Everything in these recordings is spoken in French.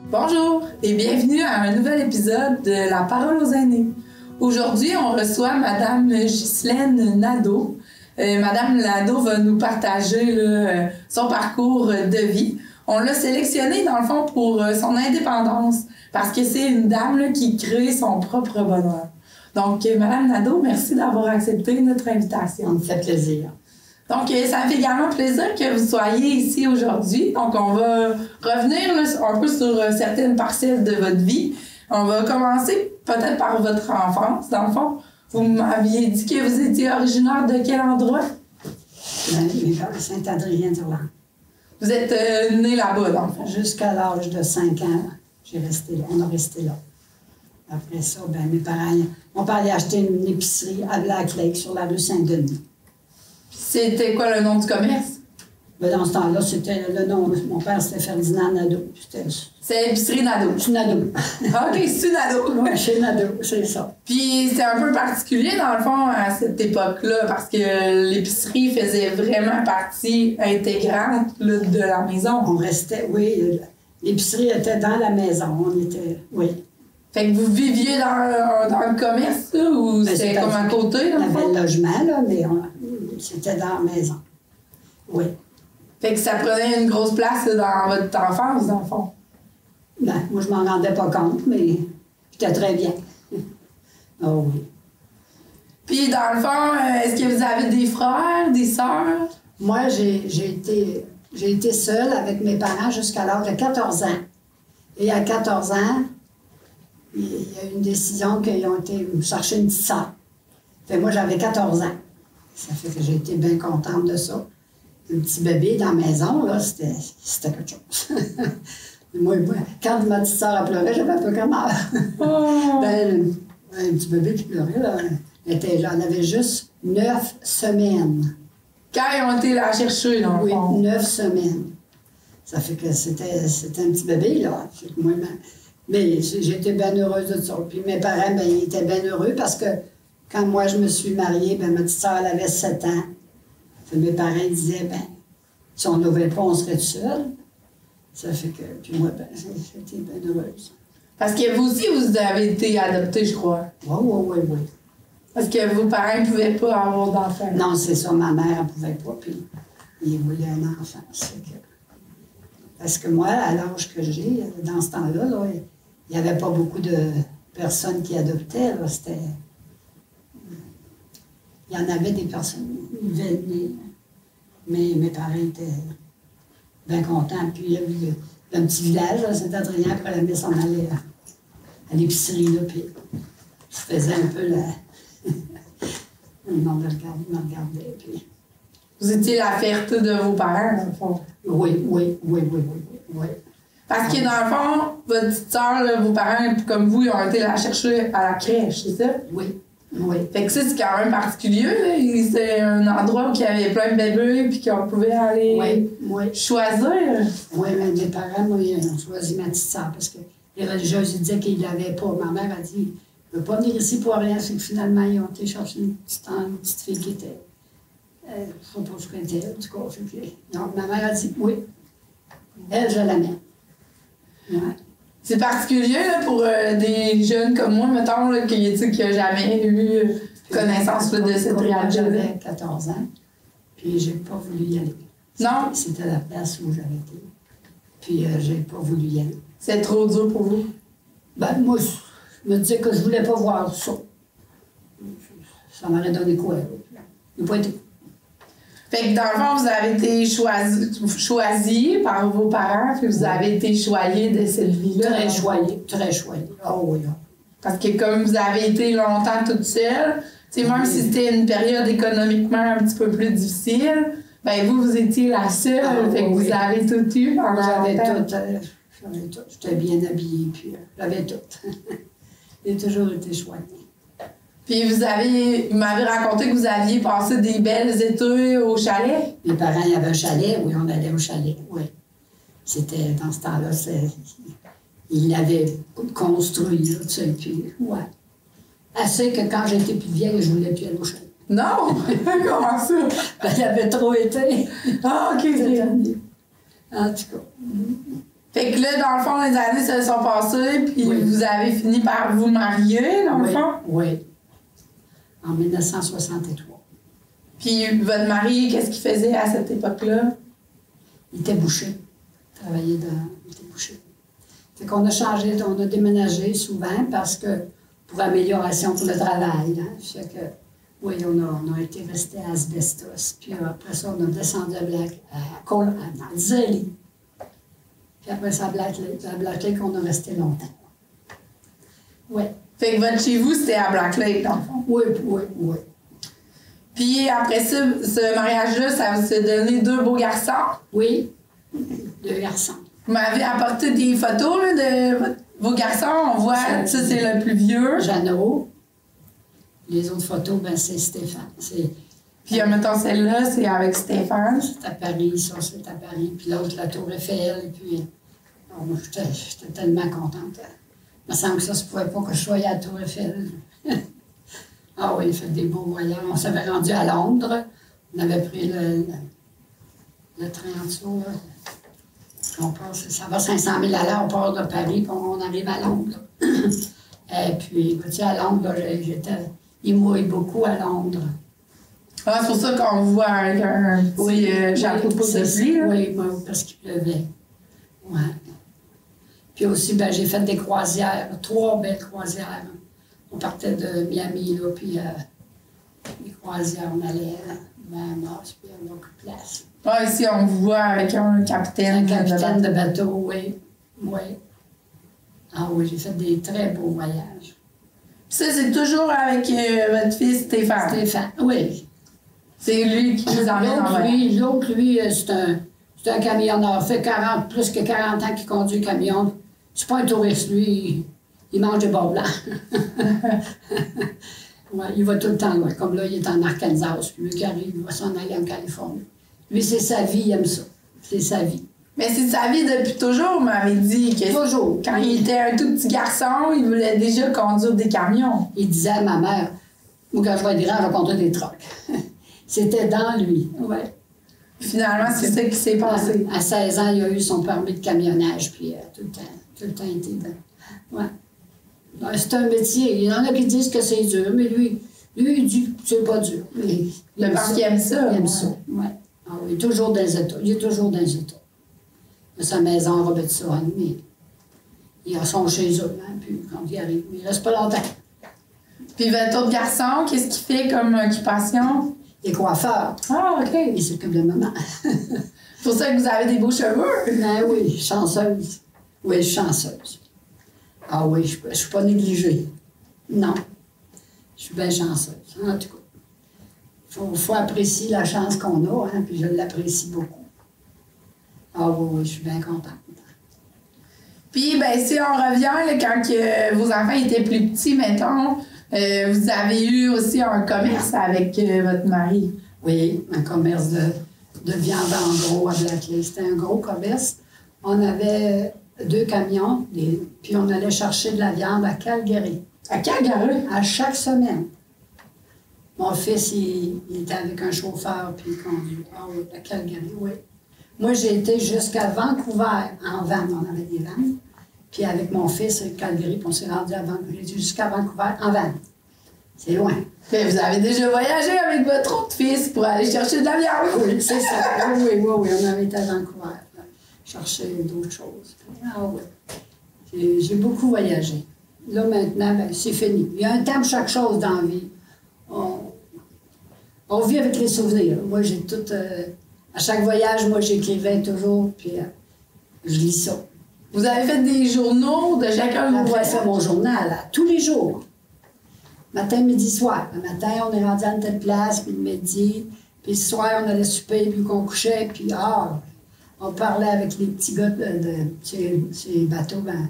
Bonjour et bienvenue à un nouvel épisode de La Parole aux aînés. Aujourd'hui, on reçoit Madame Ghislaine Nadeau. Madame Nadeau va nous partager son parcours de vie. On l'a sélectionnée dans le fond pour son indépendance parce que c'est une dame qui crée son propre bonheur. Donc, Madame Nadeau, merci d'avoir accepté notre invitation. Ça me fait plaisir. Donc, ça me fait également plaisir que vous soyez ici aujourd'hui. Donc, on va revenir un peu sur certaines parcelles de votre vie. On va commencer peut-être par votre enfance, dans le fond. Vous m'aviez dit que vous étiez originaire de quel endroit? Saint-Adrien-d'Irlande. Vous êtes né là-bas, dans le fond? Jusqu'à l'âge de 5 ans, on a resté là. Après ça, mes parents, mon père allait acheter une épicerie à Black Lake sur la rue Saint-Denis. C'était quoi le nom du commerce? Dans ce temps-là, c'était le nom. Mon père, c'était Ferdinand Nadeau. C'est l'épicerie Nadeau. C'est Nadeau. OK, c'est Nadeau. Oui, chez Nadeau, c'est ça. Puis c'est un peu particulier, dans le fond, à cette époque-là, parce que l'épicerie faisait vraiment partie intégrante de la maison. On restait, oui, l'épicerie était dans la maison. On était, oui. Fait que vous viviez dans le commerce, là, ou c'était comme à côté, dans le fond? On avait le logement, là, mais c'était dans la maison. Oui. Fait que ça prenait une grosse place dans votre enfance, dans le fond. Moi, je m'en rendais pas compte, mais j'étais très bien. Oh oui. Puis, dans le fond, est-ce que vous avez des frères, des sœurs? Moi, j'ai été seule avec mes parents jusqu'à l'âge de 14 ans. Et à 14 ans, il y a eu une décision qu'ils ont été me chercher une petite sœur. Fait moi, j'avais 14 ans. Ça fait que j'ai été bien contente de ça. Un petit bébé dans la maison, là, c'était quelque chose. moi, quand ma petite sœur pleurait, j'avais un peu comme mal. Oh. Un petit bébé qui pleurait, là, j'en avais juste 9 semaines. Quand ils ont été la chercher, dans le fond? Oui, 9 semaines. Ça fait que c'était un petit bébé, là. Mais j'étais bien heureuse de ça. Puis mes parents, ils étaient bien heureux parce que quand moi, je me suis mariée, ma petite sœur, elle avait 7 ans. Puis mes parents disaient, si on n'ouvrait pas, on serait seul. Ça fait que, puis moi, j'étais bien heureuse. Parce que vous aussi, vous avez été adoptée, je crois. Oui. Parce que vos parents ne pouvaient pas avoir d'enfants. Non, c'est ça, ma mère, elle ne pouvait pas, puis il voulait un enfant. Parce que moi, à l'âge que j'ai, dans ce temps-là, là, il n'y avait pas beaucoup de personnes qui adoptaient. Là, il y en avait des personnes qui venaient, mais mes parents étaient bien contents. Puis il y avait un petit village, Saint-Adrien, après la messe, on allait à l'épicerie, là, puis je faisais un peu la... Le monde me regardait, puis... Vous étiez la fierté de vos parents, dans le fond. Oui. Parce que dans le fond, votre petite sœur, vos parents, comme vous, ils ont été la chercher à la crèche, c'est ça? Oui. Fait que ça, c'est quand même particulier, là. C'est un endroit où il y avait plein de bébés puis qu'on pouvait aller choisir. Oui, mais mes parents, moi, ils ont choisi ma petite sœur parce que les religieux disaient qu'ils ne l'avaient pas. Ma mère a dit, je ne veux pas venir ici pour rien. C'est que finalement, ils ont été chercher une petite fille qui était... je ne sais pas ce qu'elle était, en tout cas. Donc, ma mère a dit, oui, elle, je la mets. Ouais. C'est particulier là, pour des jeunes comme moi, mettons, là, qui n'ont jamais eu connaissance de cette réalité. J'avais 14 ans, puis j'ai pas voulu y aller. Non? C'était la place où j'avais été. Puis j'ai pas voulu y aller. C'est trop dur pour vous? Moi, je me disais que je voulais pas voir ça. Ça m'aurait donné quoi? Il n'a pas été. Fait que dans le fond, vous avez été choisi par vos parents, puis vous avez été choyé de cette vie-là. Très choyé. Oh oui. Parce que comme vous avez été longtemps toute seule, même si c'était une période économiquement un petit peu plus difficile, vous étiez la seule, fait que vous avez tout eu pendant longtemps. J'avais tout. J'étais bien habillée, puis j'avais tout. J'ai toujours été choyée. Puis vous m'avez raconté que vous aviez passé des belles étés au chalet. Mes parents, il y avait un chalet, oui, on allait au chalet, oui. C'était, dans ce temps-là, Il l'avait construit, là, tu sais, puis, ouais. Assez que quand j'étais plus vieille, je voulais plus aller au chalet. Non? Comment ça? Ben, il avait trop été. Ah, OK. Cette année. En tout cas. Fait que là, dans le fond, les années se sont passées, puis Oui. vous avez fini par vous marier, dans le Oui, fond. oui. En 1963. Puis votre mari, qu'est-ce qu'il faisait à cette époque-là? Il était boucher. Il travaillait dans... Il était boucher. Fait qu'on a changé, on a déménagé souvent parce que pour amélioration pour le travail. Hein. Fait que, oui, on a été resté à Asbestos. Puis après ça, on a descendu à dans Zélie. Puis après ça, à Black Lake, on a resté longtemps. Oui. Fait que votre chez vous, c'était à Black Lake, dans le fond. Oui, oui, oui. Puis après ça, ce mariage-là, ça vous a donné 2 beaux garçons. Oui, 2 garçons. Vous m'avez apporté des photos là, de vos garçons. On voit, ça, c'est le plus vieux. Jeannot. Les autres photos, ben, c'est Stéphane. Puis, mettons, celle-là, c'est avec Stéphane. C'est à Paris, ça, c'est à Paris. Puis l'autre, la Tour Eiffel. Et puis, moi, j'étais tellement contente. Il me semble que ça se pouvait pas que je sois à la Tour Eiffel. Ah oui, il fait des beaux voyages. On s'avait rendu à Londres. On avait pris le train en dessous, là. On passe, ça va 500 000 à l'heure, on part de Paris, puis on arrive à Londres. Et puis, tu sais, à Londres, il mouille beaucoup à Londres. Ah, c'est pour ça qu'on vous voit avec un petit chapeau de pluie. Oui, parce qu'il pleuvait. Ouais. Puis aussi, ben, j'ai fait des croisières, 3 belles croisières. On partait de Miami, là, puis les croisières, on allait à Mars, puis à beaucoup de places. Ah, ici, on vous voit avec un capitaine. Un capitaine de bateau, oui. Oui. Ah oui, j'ai fait des très beaux voyages. Puis ça, c'est toujours avec votre fils Stéphane. Stéphane, oui. C'est lui qui nous emmène en voyage. L'autre, lui, c'est un camionneur. Fait plus que 40 ans qu'il conduit le camion. C'est pas un touriste, lui. Il mange des bas blancs. Ouais, il va tout le temps, ouais. Comme là, il est en Arkansas. Puis lui qui arrive, il va s'en aller en Californie. Lui, c'est sa vie, il aime ça. C'est sa vie. Mais c'est sa vie depuis toujours, m'avait dit que Toujours. Quand il était un tout petit garçon, il voulait déjà conduire des camions. Il disait à ma mère, moi, quand je vois des grands, je vais conduire des trucks. C'était dans lui. Ouais. Finalement, c'est ça qui s'est passé. À 16 ans, il a eu son permis de camionnage, puis tout le temps été dans. Ouais. C'est un métier. Il y en a qui disent que c'est dur, mais lui il dit que c'est pas dur. Parce qu'il aime ça. Il aime ça, ouais. Ah oui, il est toujours dans les États. Il est toujours dans les États. Il a sa maison à Robertson, mais ils sont chez eux, hein, puis quand il arrive, mais il reste pas longtemps. Puis votre autre garçon, qu'est-ce qu'il fait comme occupation? Il est coiffeur. Ah, OK. Il s'occupe de maman. C'est pour ça que vous avez des beaux cheveux. Ben oui, chanceuse. Oui, je suis chanceuse. Ah oui, je suis pas négligée. Non. Je suis bien chanceuse, en tout cas. Il faut apprécier la chance qu'on a, hein, puis je l'apprécie beaucoup. Ah oui, je suis bien contente. Puis, ben, si on revient, là, quand vos enfants étaient plus petits, mettons, vous avez eu aussi un commerce avec votre mari. Oui, un commerce de viande en gros à Black Lake. C'était un gros commerce. On avait 2 camions, puis on allait chercher de la viande à Calgary. À Calgary? À chaque semaine. Mon fils, il était avec un chauffeur, puis il conduit. Ah oui, à Calgary, oui. Moi, j'ai été jusqu'à Vancouver en van. On avait des vannes. Puis avec mon fils, à Calgary, puis on s'est rendu à Vancouver. J'ai été jusqu'à Vancouver en van. C'est loin. Mais vous avez déjà voyagé avec votre autre fils pour aller chercher de la viande. Oui, c'est ça. Oui, on avait été à Vancouver. Chercher d'autres choses. Ah oui. J'ai beaucoup voyagé. Là, maintenant, ben, c'est fini. Il y a un temps pour chaque chose dans la vie. On vit avec les souvenirs. Moi, j'ai tout... à chaque voyage, moi, j'écrivais toujours, puis je lis ça. Vous avez fait des journaux de chacun de vos Après, voyages? fait mon journal, tous les jours. Matin, midi, soir. Le matin, on est rendu à une telle place, puis le midi. Puis le soir, on allait souper, puis qu'on couchait, puis on parlait avec les petits gars ces bateaux, ben,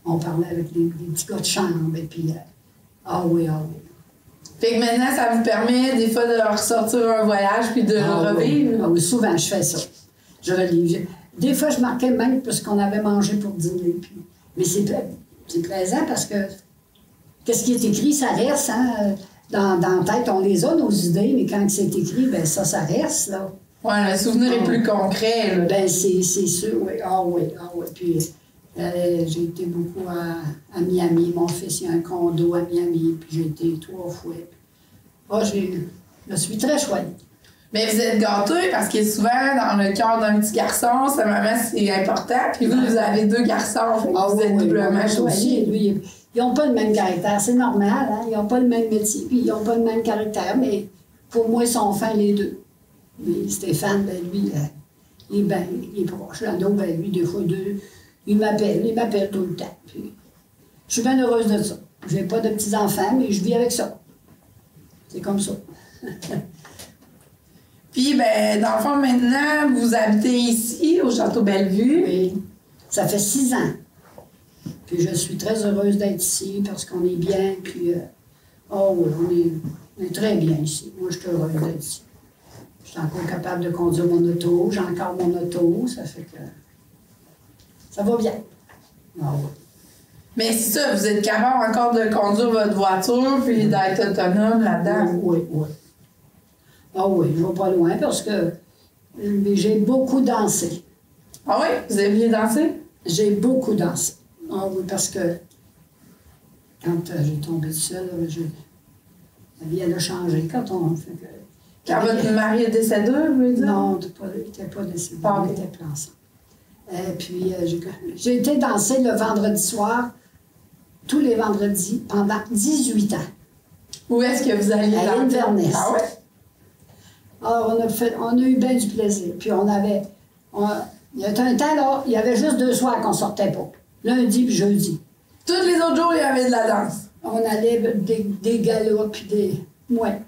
on parlait avec les petits gars de chambre, et puis oui. Fait que maintenant, ça vous permet des fois de ressortir un voyage puis de le revivre? Oui. Ah oui, souvent, je fais ça. Je relis. Des fois, je marquais même parce qu'on avait mangé pour dîner, puis Mais c'est plaisant parce que qu'est-ce qui est écrit, ça reste. Hein? Dans la tête, on les a, nos idées, mais quand c'est écrit, ben ça reste, là. Oui, le souvenir est plus concret, là. Ben, c'est sûr, oui. Ah oui. Puis, j'ai été beaucoup à Miami. Mon fils, il a un condo à Miami, puis j'ai été 3 fois. Ah, je me suis très choyée. Mais vous êtes gâtés parce que souvent, dans le cœur d'un petit garçon, sa maman, c'est important. Puis vous avez 2 garçons, fait que vous êtes doublement choyés. Lui, ils n'ont pas le même caractère. C'est normal, hein? Ils n'ont pas le même métier, puis ils n'ont pas le même caractère. Mais pour moi, ils sont fins les deux. Mais Stéphane, ben lui, il est proche. Lando, ben lui, des fois, il m'appelle tout le temps. Puis, je suis bien heureuse de ça. Je n'ai pas de petits-enfants, mais je vis avec ça. C'est comme ça. Puis, ben, dans le fond, maintenant, vous habitez ici, au Château Bellevue. Oui. Ça fait 6 ans. Puis je suis très heureuse d'être ici parce qu'on est bien. Puis, oui, on est très bien ici. Moi, je suis heureuse d'être ici. Je suis encore capable de conduire mon auto. J'ai encore mon auto. Ça fait que ça va bien. Ah oui. Mais c'est ça, vous êtes capable encore de conduire votre voiture puis d'être autonome là-dedans. Oui. Ah oui, je ne vais pas loin parce que j'ai beaucoup dansé. Ah oui? Vous aimiez danser? J'ai beaucoup dansé. Ah oui, parce que quand j'ai tombé seule, la vie, elle a changé quand on fait que... Quand votre mari est décédé, vous voulez dire? Non, il n'était pas décédé, il était plaçant. Puis j'ai été danser le vendredi soir, tous les vendredis, pendant 18 ans. Où est-ce que vous alliez à Inverness. Ah ouais? Alors, on a eu bien du plaisir. Puis il y a un temps, là, il y avait juste 2 soirs qu'on sortait pas. Lundi puis jeudi. Tous les autres jours, il y avait de la danse. On allait des galas, puis des... Ouais.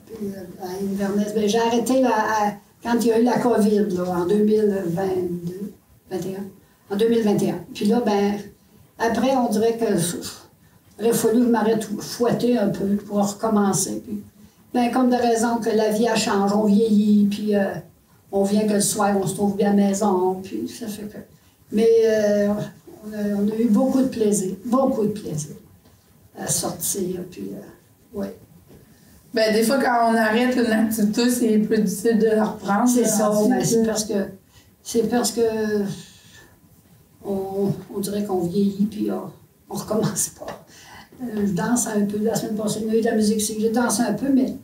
Puis à Inverness. Ben, j'ai arrêté quand il y a eu la COVID, là, en 2022. 21. En 2021. Puis là, ben, après, on dirait que il aurait fallu que je m'arrête fouetter un peu pour recommencer. Puis, ben, comme de raison que la vie, elle change, on vieillit, puis on vient que le soir, on se trouve bien à la maison, puis ça fait que... Mais on a eu beaucoup de plaisir à sortir, puis oui. Ben, des fois, quand on arrête une activité, c'est plus difficile de la reprendre. C'est ça, mais c'est parce que on dirait qu'on vieillit, puis on recommence pas. Je danse un peu, la semaine passée, il y a eu de la musique, j'ai dansé un peu, mais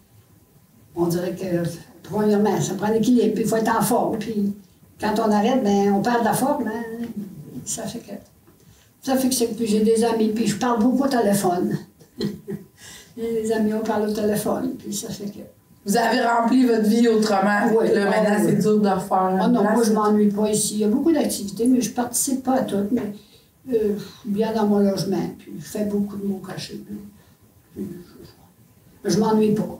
on dirait que, premièrement, ça prend l'équilibre, puis il faut être en forme, puis quand on arrête, ben, on perd de la forme, hein. Ça fait que puis j'ai des amis, puis je parle beaucoup au téléphone. Les amis, on parle au téléphone, puis ça fait que... Vous avez rempli votre vie autrement. Oui. Là, maintenant, c'est dur de refaire. Ah non, moi, je m'ennuie pas ici. Il y a beaucoup d'activités, mais je participe pas à toutes, mais bien dans mon logement, puis je fais beaucoup de mots cachés. Je m'ennuie pas.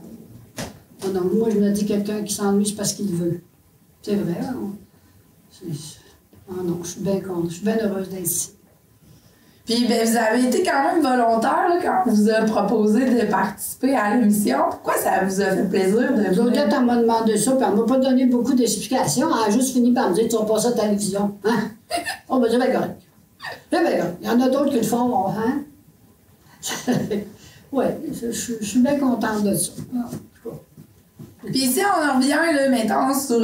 Ah non, moi, je me dis quelqu'un qui s'ennuie, c'est parce qu'il veut. C'est vrai, hein? Ah non, je suis bien contente, je suis bien heureuse d'être ici. Puis, ben, vous avez été quand même volontaire là, quand on vous a proposé de participer à l'émission. Pourquoi ça vous a fait plaisir de venir? L'autre, elle m'a demandé ça, puis elle m'a pas donné beaucoup d'explications. Elle a juste fini par me dire, tu vas passer à la télévision. Hein? On va dire, ben correct. Il y en a d'autres qui le font, hein? Oui, je suis bien contente de ça. Puis si on revient, là, mettons, sur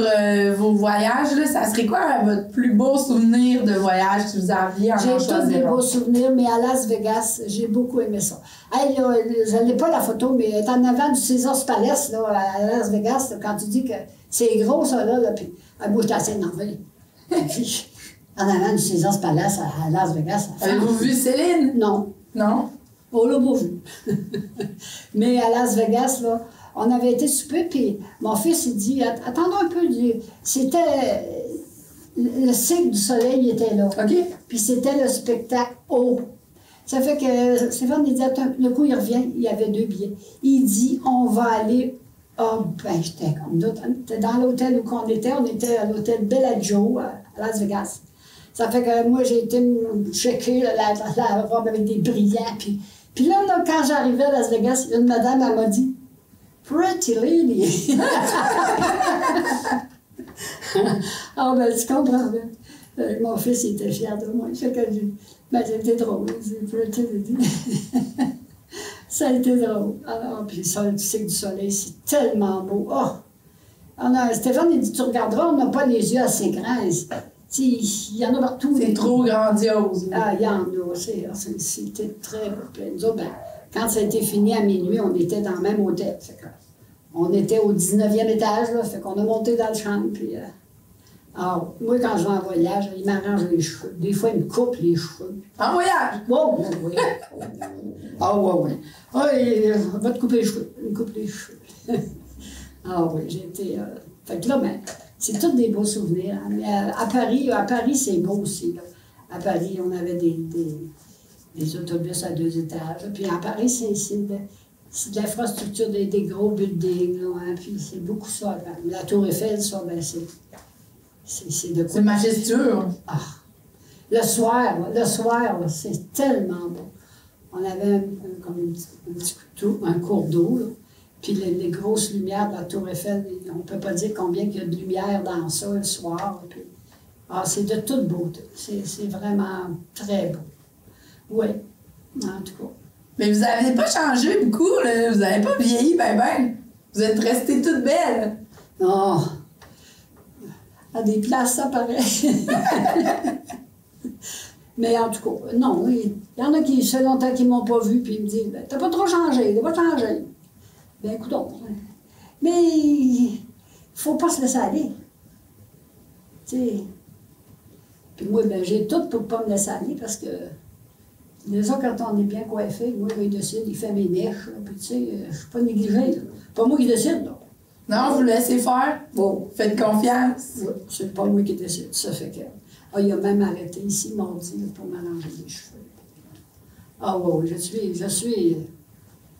vos voyages, là, ça serait quoi votre plus beau souvenir de voyage si vous aviez en J'ai choisir tous des un? beaux souvenirs, mais à Las Vegas, j'ai beaucoup aimé ça. Hey, là, je n'ai pas la photo, mais elle est en avant du Caesars Palace, là, à Las Vegas, là, quand tu dis que c'est gros, ça, là, puis moi, j'étais assez énervée. Puis, en avant du Caesars Palace à Las Vegas. Avez-vous vu Céline? Non. Non? On l'a pas vu. Mais à Las Vegas, là, on avait été souper, puis mon fils, il dit, attendons un peu, c'était, le cycle du soleil était là. OK. Puis c'était le spectacle haut. Ça fait que Stéphane, il dit, attends, le coup, il revient, il y avait 2 billets. Il dit, on va aller, ben, j'étais comme d'autres, dans l'hôtel où on était à l'hôtel Bellagio, à Las Vegas. Ça fait que moi, j'ai été checker la robe avec des brillants, puis là, quand j'arrivais à Las Vegas, une madame, elle m'a dit, Pretty lady! Ah, ben, tu comprends bien. Mon fils, il était fier de moi. Fait que ben, c'était drôle. Ça a été drôle. Alors, puis ça, tu sais que du soleil, c'est tellement beau. Oh! Stéphane, il dit, tu regarderas, on n'a pas les yeux assez grands. Il y en a partout. C'est trop grandiose. Ah, il y en a. C'était très beau. Nous autres, ben, quand ça a été fini à minuit, on était dans le même hôtel. On était au 19e étage, là, fait qu'on a monté dans le champ. Puis, alors, moi, quand je vais en voyage, il m'arrange les cheveux. Des fois, il me coupe les cheveux. En voyage? Oh, oui. Ah, oui, oui. Ah, on va te couper les cheveux. Il me coupe les cheveux. Ah, oui, j'ai été. Fait que là, ben, c'est tous des beaux souvenirs. Hein. Mais à Paris, c'est beau aussi. Là. À Paris, on avait des autobus à 2 étages. Puis à Paris, c'est de l'infrastructure, des gros buildings. Là, hein. Puis c'est beaucoup ça. La Tour Eiffel, ça, ben, c'est de quoi. C'est majestueux. Ah! Le soir, là, c'est tellement beau. On avait un cours d'eau, là. Puis les grosses lumières de la Tour Eiffel, on ne peut pas dire combien il y a de lumière dans ça le soir. Puis, c'est de toute beauté. C'est vraiment très beau. Oui, en tout cas. Mais vous n'avez pas changé beaucoup, là. Vous n'avez pas vieilli, ben. Vous êtes restée toute belle. Oh! À des places, ça paraît. Mais en tout cas, non. Il y en a qui, ça fait longtemps qu'ils ne m'ont pas vu, puis ils me disent, ben, t'as pas trop changé, t'as pas changé. Ben, écoutons. Mais il faut pas se laisser aller. Tu sais. Puis moi, ben, j'ai tout pour pas me laisser aller parce que les autres, quand on est bien coiffé, moi, il décide, il fait mes mèches. Puis tu sais, je suis pas négligée. Là. Pas moi qui décide, là. Non, vous laissez faire. Bon. Faites confiance. Oui, c'est pas moi qui décide. Ça fait que. Ah, il a même arrêté ici mardi là, pour m'arranger les cheveux. Ah oui, je suis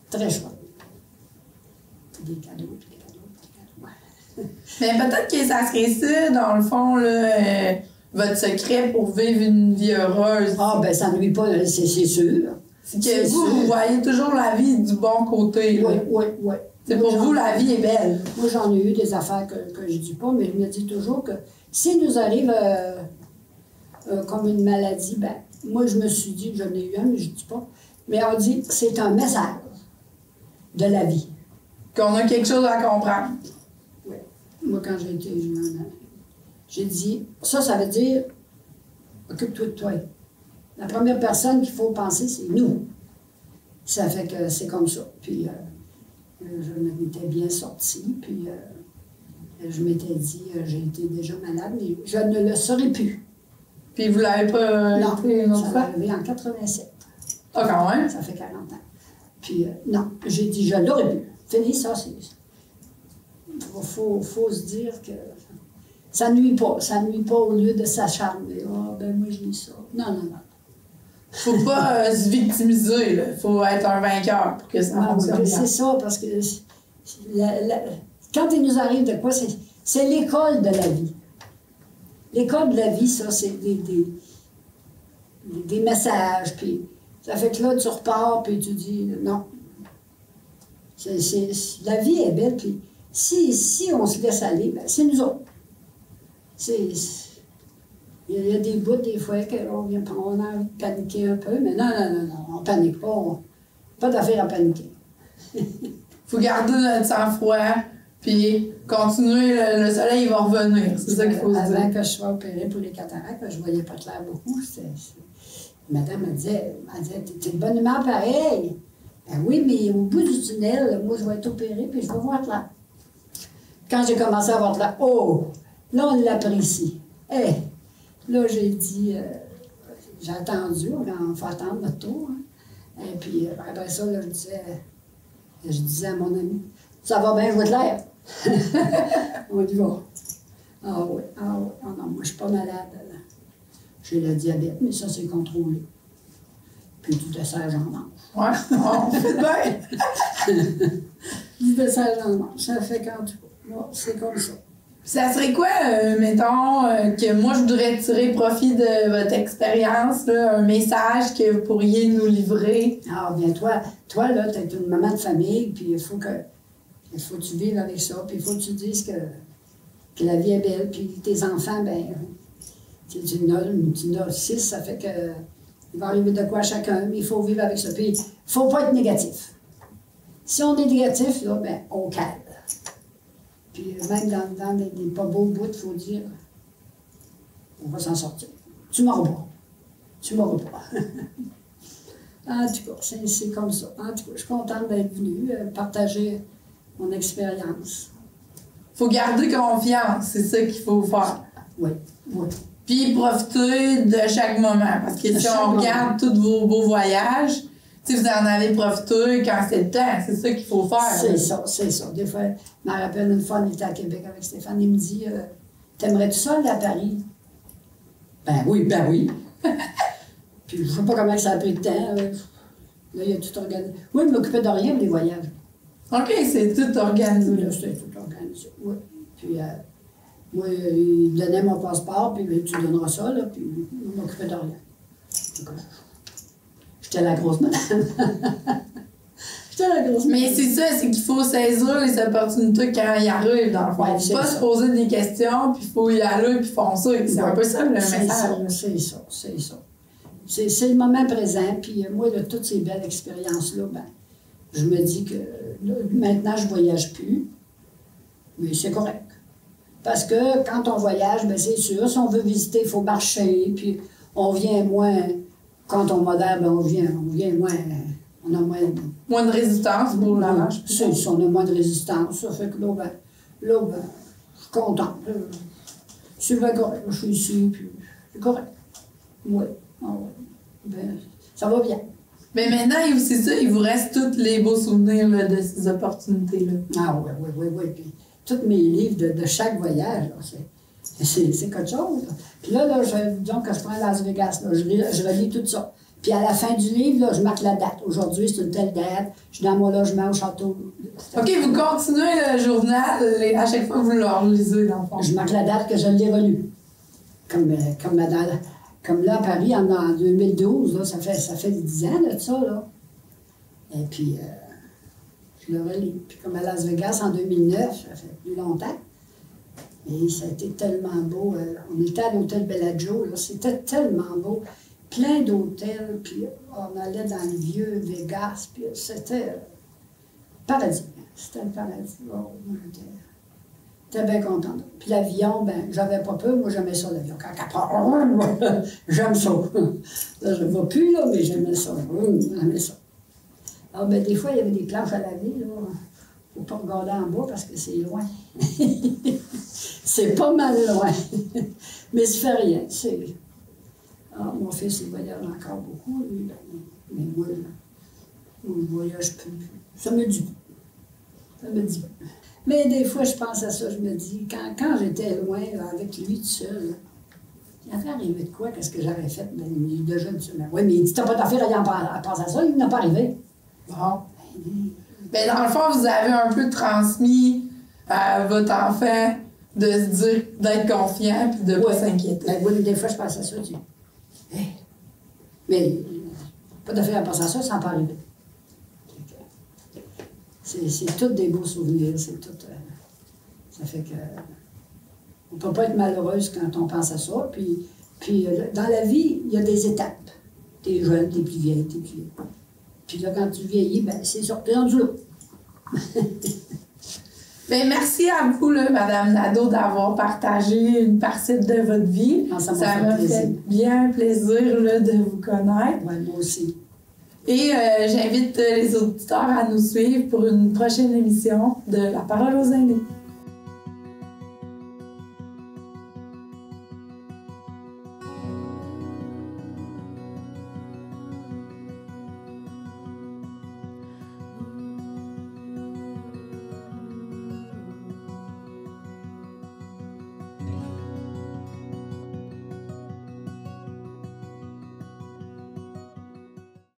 très chouette. Des cadeaux. Ouais. Mais peut-être que ça serait ça, dans le fond, là, votre secret pour vivre une vie heureuse. Ah, ben ça ne nuit pas, c'est sûr. C'est que vous voyez toujours la vie du bon côté. Là. Oui. C'est pour vous, la vie est belle. Moi, j'en ai eu des affaires que je ne dis pas, mais je me dis toujours que s'il nous arrive comme une maladie, ben moi, je me suis dit que j'en ai eu un, mais je ne dis pas. Mais on dit que c'est un message de la vie. Qu'on a quelque chose à comprendre. Oui. Moi, quand j'ai été jeune, j'ai dit, ça veut dire, occupe-toi de toi. La première personne qu'il faut penser, c'est nous. Ça fait que c'est comme ça. Puis, je m'étais bien sortie, puis je m'étais dit, j'ai été déjà malade, mais je ne le saurais plus. Puis vous l'avez pas été une autre fois? Ça m'est arrivé en 87. Ah, quand même? Ça fait 40 ans. Puis, non, j'ai dit, je l'aurais pu. Fini, ça, c'est... Faut se dire que ça ne nuit pas. Ça ne nuit pas au lieu de s'acharner. Ah, ben moi, j'ai ça. Non. Faut pas se victimiser, là. Faut être un vainqueur pour que ça fonctionne bien. C'est ça, parce que quand il nous arrive de quoi, c'est l'école de la vie. L'école de la vie, ça, c'est des messages, puis ça fait que là, tu repars, puis tu dis, non. La vie est belle, puis si on se laisse aller, ben, c'est nous autres. Il y a des bouts, des fois, qu'on a envie de paniquer un peu, mais non, on panique pas. Pas d'affaire à paniquer. Faut garder notre sang-froid, puis continuer, le soleil va revenir. C'est ça qu'il faut se dire. Avant que je sois opérée pour les cataractes, je voyais pas clair beaucoup. Madame me disait, t'es de bonne humeur pareil. Ben oui, mais au bout du tunnel, moi, je vais être opérée, puis je vais voir clair. Quand j'ai commencé à voir clair, oh, là, on l'apprécie. Là, j'ai dit, j'ai attendu, on faut attendre notre tour. Hein. Et puis, après ça, là, je disais à mon ami, ça va bien, je vais te l'air. On y va. Ah oui. Ah non, moi, je suis pas malade. Là. J'ai le diabète, mais ça, c'est contrôlé. Puis du dessert, j'en mange. Ouais, on fait bien. Du dessert, j'en mange. Ça fait quand tu... Bon, c'est comme ça. Ça serait quoi, mettons, que moi, je voudrais tirer profit de votre expérience, là, un message que vous pourriez nous livrer? Ah, bien, toi là, tu es une maman de famille, puis il faut que tu vives avec ça, puis il faut que tu dises que la vie est belle, puis tes enfants, ben Tu n'as 6, ça fait que il va arriver de quoi à chacun, mais il faut vivre avec ça. Puis, il ne faut pas être négatif. Si on est négatif, là, ben, on cale. Puis, même dans des pas beaux bouts, il faut dire, on va s'en sortir. Tu m'auras pas. Tu m'auras pas. En tout cas, c'est comme ça. En tout cas, je suis contente d'être venue, partager mon expérience. Il faut garder confiance, c'est ça qu'il faut faire. Oui, oui. Puis profiter de chaque moment. Parce que si on regarde tous vos beaux voyages, vous en avez profité quand c'est le temps. C'est ça qu'il faut faire. C'est ça, c'est ça. Des fois, je me rappelle une fois, on était à Québec avec Stéphane, il me dit T'aimerais-tu ça aller à Paris? Ben oui, ben oui. Puis je ne sais pas comment ça a pris le temps. Là, il a tout organisé. Moi, je ne m'occupais de rien des voyages. OK, c'est tout organisé. Là, c'était tout organisé, oui. Puis, moi, il me donnait mon passeport, puis tu donneras ça, là, puis je ne m'occupais de rien. J'étais la grosse madame. J'étais la grosse madame. Mais c'est ça, c'est qu'il faut saisir les opportunités quand ils arrivent, dans le fond. Il ne faut pas se poser des questions, puis il faut y aller, puis foncer. C'est un peu ça, le message. C'est ça, c'est ça. C'est le moment présent, puis moi, de toutes ces belles expériences-là, ben, je me dis que là, maintenant, je ne voyage plus, mais c'est correct. Parce que quand on voyage, ben, c'est sûr, si on veut visiter, il faut marcher, puis on vient moins, quand on modère, ben, on vient moins, on a moins de résistance pour la marche. C'est ça, on a moins de résistance, ça fait que là, ben, je suis contente. C'est bien correct, je suis ici, puis c'est correct. Oui. Oh, ben, ça va bien. Mais maintenant, c'est ça, il vous reste tous les beaux souvenirs là, de ces opportunités-là. Ah oui. Puis tous mes livres de chaque voyage, c'est quelque chose. Là. Puis là, disons que je prends Las Vegas, là, je relis tout ça. Puis à la fin du livre, là, je marque la date. Aujourd'hui, c'est une telle date. Je suis dans mon logement au château. OK, vous continuez le journal à chaque fois que vous le relisez, dans le fond. Je marque la date que je l'ai relu. Comme là, à Paris, en 2012, là, ça fait 10 ans de ça, là. Et puis, je le relis. Puis comme à Las Vegas, en 2009, ça fait plus longtemps. Et ça a été tellement beau. On était à l'hôtel Bellagio, là. C'était tellement beau. Plein d'hôtels, puis on allait dans le vieux Vegas, puis c'était paradis. C'était le paradis. Oh, j'étais bien contente. Puis l'avion, ben, j'avais pas peur, moi j'aimais ça l'avion. J'aime ça. Là, je ne vais plus, là, mais j'aimais ça. J'aimais ça. Alors, ben, des fois, il y avait des planches à laver, là. Il ne faut pas regarder en bas parce que c'est loin. C'est pas mal loin. Mais ça fait rien. Mon fils, il voyage encore beaucoup, lui. Mais moi, je ne voyage plus. Ça me dit. Mais des fois, je pense à ça, je me dis, quand j'étais loin, là, avec lui tout seul, il avait arrivé de quoi? Qu'est-ce que j'aurais fait? Ben, il est déjà dit, oui, mais il dit, t'as pas d'affaire à penser à ça, il n'a pas arrivé. Bon. Mais dans le fond, vous avez un peu transmis à votre enfant de se dire, d'être confiant et de ne pas s'inquiéter. Ben, oui, des fois, je pense à ça, tu dis, hey. Mais pas d'affaire à penser à ça, ça n'a pas arrivé. C'est tous des beaux souvenirs, c'est tout. Ça fait que. On ne peut pas être malheureuse quand on pense à ça. Puis dans la vie, il y a des étapes. T'es jeune, t'es plus vieille, t'es plus vieille. Puis là, quand tu vieillis, ben c'est sûr, t'es rendu là. Bien, merci à vous, là, Mme Nadeau, d'avoir partagé une partie de votre vie. Non, ça m'a fait bien plaisir là, de vous connaître. Oui, moi aussi. Et j'invite les auditeurs à nous suivre pour une prochaine émission de La Parole aux aînés.